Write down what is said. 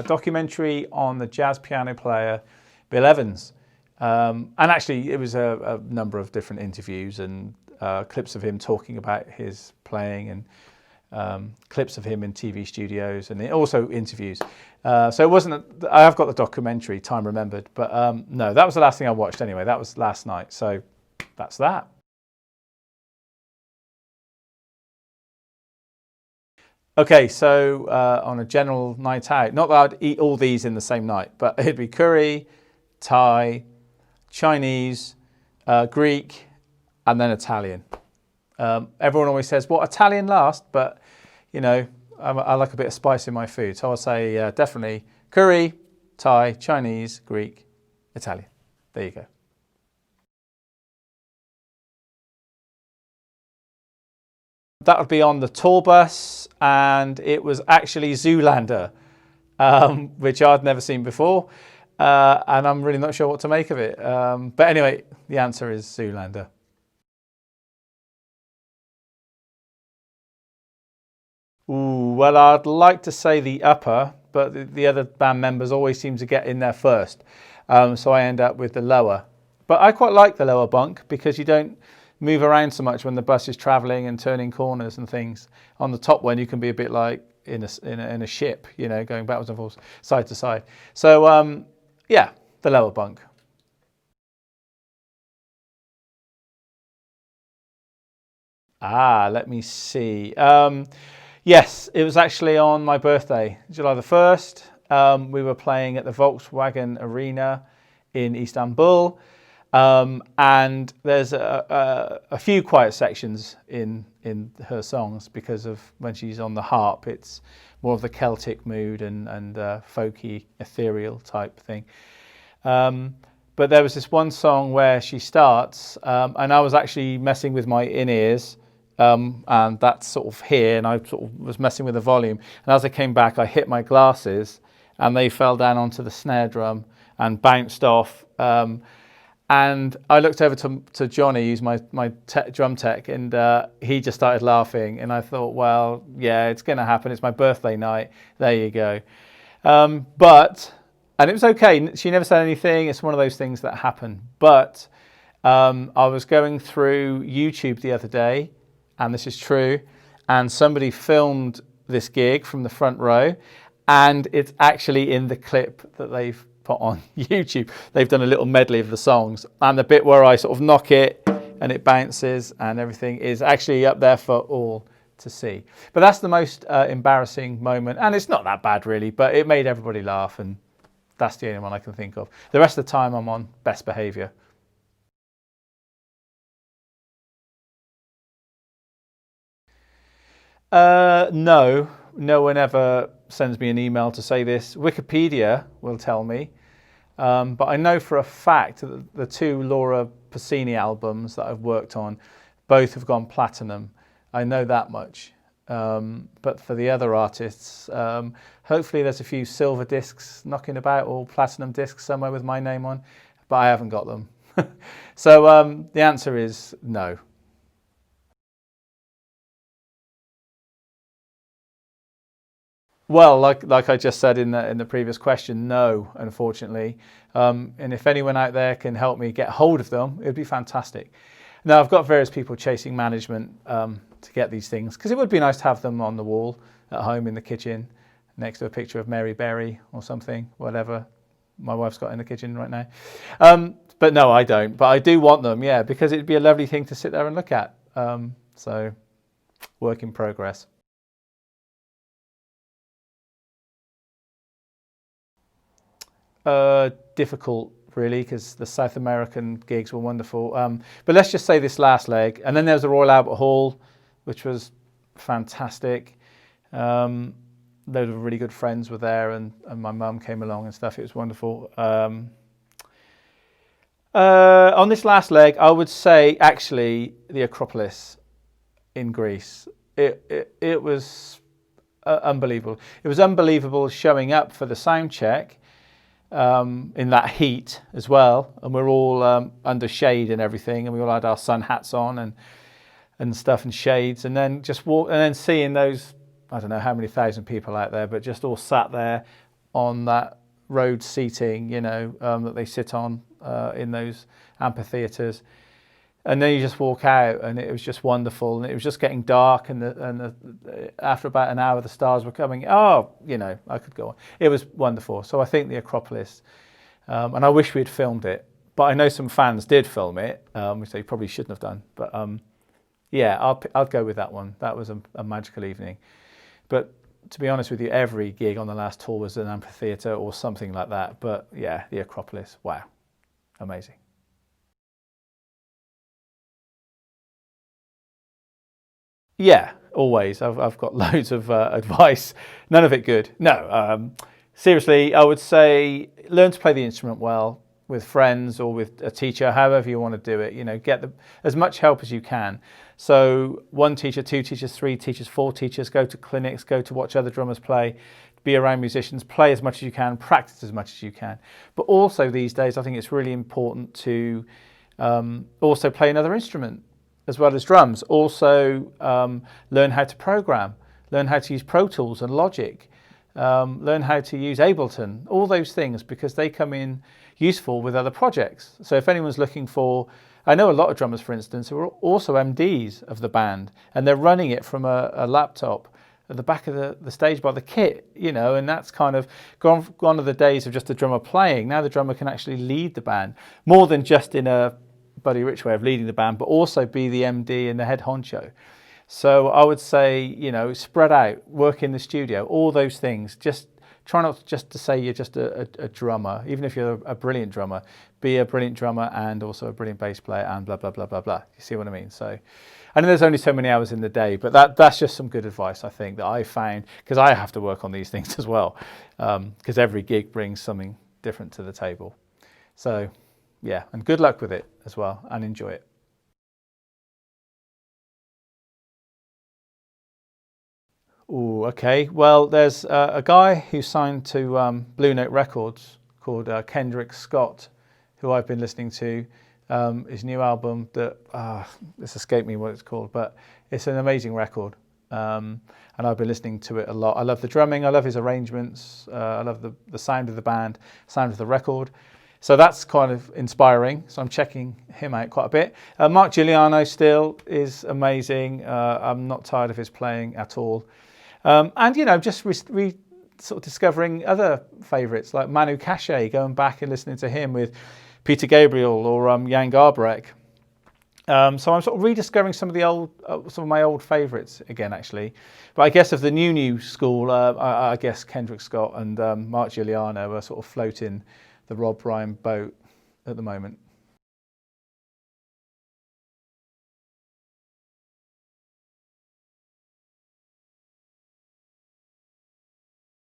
documentary on the jazz piano player Bill Evans. And actually, it was a number of different interviews and clips of him talking about his playing and clips of him in TV studios and also interviews. So it wasn't, I have got the documentary, Time Remembered, but no, that was the last thing I watched anyway. That was last night. So that's that. Okay, so on a general night out, not that I'd eat all these in the same night, but it'd be curry, Thai, Chinese, Greek, and then Italian. Everyone always says, what, Italian last? But, you know, I like a bit of spice in my food. So I'll say definitely curry, Thai, Chinese, Greek, Italian. There you go. That would be on the tour bus, and it was actually Zoolander, which I'd never seen before. And I'm really not sure what to make of it. But anyway, the answer is Zoolander. Ooh, well, I'd like to say the upper, but the other band members always seem to get in there first. So I end up with the lower. But I quite like the lower bunk because you don't move around so much when the bus is travelling and turning corners and things. On the top one, you can be a bit like in a ship, you know, going backwards and forwards, side to side. So, yeah, the lower bunk. Let me see. Yes, it was actually on my birthday, July the 1st. We were playing at the Volkswagen Arena in Istanbul. And there's a few quiet sections in her songs because of when she's on the harp, it's more of the Celtic mood and folky, ethereal type thing. But there was this one song where she starts, and I was actually messing with my in-ears, and that's sort of here, and I sort of was messing with the volume. And as I came back, I hit my glasses, and they fell down onto the snare drum and bounced off. And I looked over to Johnny, who's my drum tech, and he just started laughing. And I thought, well, yeah, it's going to happen. It's my birthday night. There you go. And it was okay. She never said anything. It's one of those things that happen. But I was going through YouTube the other day, and this is true, and somebody filmed this gig from the front row, and it's actually in the clip that they've put on YouTube. They've done a little medley of the songs, and the bit where I sort of knock it and it bounces and everything is actually up there for all to see. But that's the most embarrassing moment, and it's not that bad really, but it made everybody laugh, and that's the only one I can think of. The rest of the time I'm on best behavior. No one ever sends me an email to say this. Wikipedia will tell me, but I know for a fact that the two Laura Pausini albums that I've worked on, both have gone platinum. I know that much. But for the other artists, hopefully there's a few silver discs knocking about or platinum discs somewhere with my name on, but I haven't got them. So the answer is no. Well, like I just said in the previous question, no, unfortunately. And if anyone out there can help me get hold of them, it would be fantastic. Now, I've got various people chasing management to get these things, because it would be nice to have them on the wall at home in the kitchen next to a picture of Mary Berry or something, whatever my wife's got in the kitchen right now. But no, I don't. But I do want them, yeah, because it'd be a lovely thing to sit there and look at. So, work in progress. Difficult, really, because the South American gigs were wonderful. But let's just say this last leg. And then there was the Royal Albert Hall, which was fantastic. Loads of really good friends were there, and my mum came along and stuff. It was wonderful. On this last leg, I would say actually the Acropolis in Greece. It was unbelievable. It was unbelievable showing up for the sound check in that heat as well, and we're all under shade and everything, and we all had our sun hats on and stuff and shades, and then just walk and then seeing those, I don't know how many thousand people out there, but just all sat there on that road seating, that they sit on in those amphitheatres. And then you just walk out, and it was just wonderful. And it was just getting dark, and after about an hour, the stars were coming. Oh, I could go on. It was wonderful. So I think the Acropolis, and I wish we'd filmed it, but I know some fans did film it, which they probably shouldn't have done. But yeah, I'll go with that one. That was a magical evening. But to be honest with you, every gig on the last tour was an amphitheatre or something like that. But yeah, the Acropolis, wow, amazing. Yeah, always. I've got loads of advice, none of it good. No, seriously, I would say learn to play the instrument well with friends or with a teacher, however you want to do it. Get as much help as you can. So 1 teacher, 2 teachers, 3 teachers, 4 teachers, go to clinics, go to watch other drummers play, be around musicians, play as much as you can, practice as much as you can. But also these days, I think it's really important to also play another instrument as well as drums. Also learn how to program, learn how to use Pro Tools and Logic, learn how to use Ableton, all those things, because they come in useful with other projects. So if anyone's looking for, I know a lot of drummers, for instance, who are also MDs of the band, and they're running it from a laptop at the back of the stage by the kit, and that's kind of gone are the days of just the drummer playing. Now the drummer can actually lead the band, more than just in a Buddy Rich way of leading the band, but also be the MD and the head honcho. So I would say, spread out, work in the studio, all those things. Just try not just to say you're just a drummer, even if you're a brilliant drummer. Be a brilliant drummer and also a brilliant bass player and blah, blah, blah, blah, blah. You see what I mean? So I know there's only so many hours in the day, but that's just some good advice, I think, that I found, because I have to work on these things as well, because every gig brings something different to the table. So yeah, and good luck with it as well, and enjoy it. Oh, okay. Well, there's a guy who signed to Blue Note Records called Kendrick Scott, who I've been listening to. His new album that this escaped me what it's called, but it's an amazing record, and I've been listening to it a lot. I love the drumming, I love his arrangements, I love the sound of the band, sound of the record. So that's kind of inspiring. So I'm checking him out quite a bit. Mark Giuliano still is amazing. I'm not tired of his playing at all. And just sort of discovering other favourites like Manu Katché, going back and listening to him with Peter Gabriel or Jan Garbarek. So I'm sort of rediscovering some of my old favourites again, actually. But I guess of the new school, I guess Kendrick Scott and Mark Giuliano are sort of floating the Rob Ryan boat at the moment.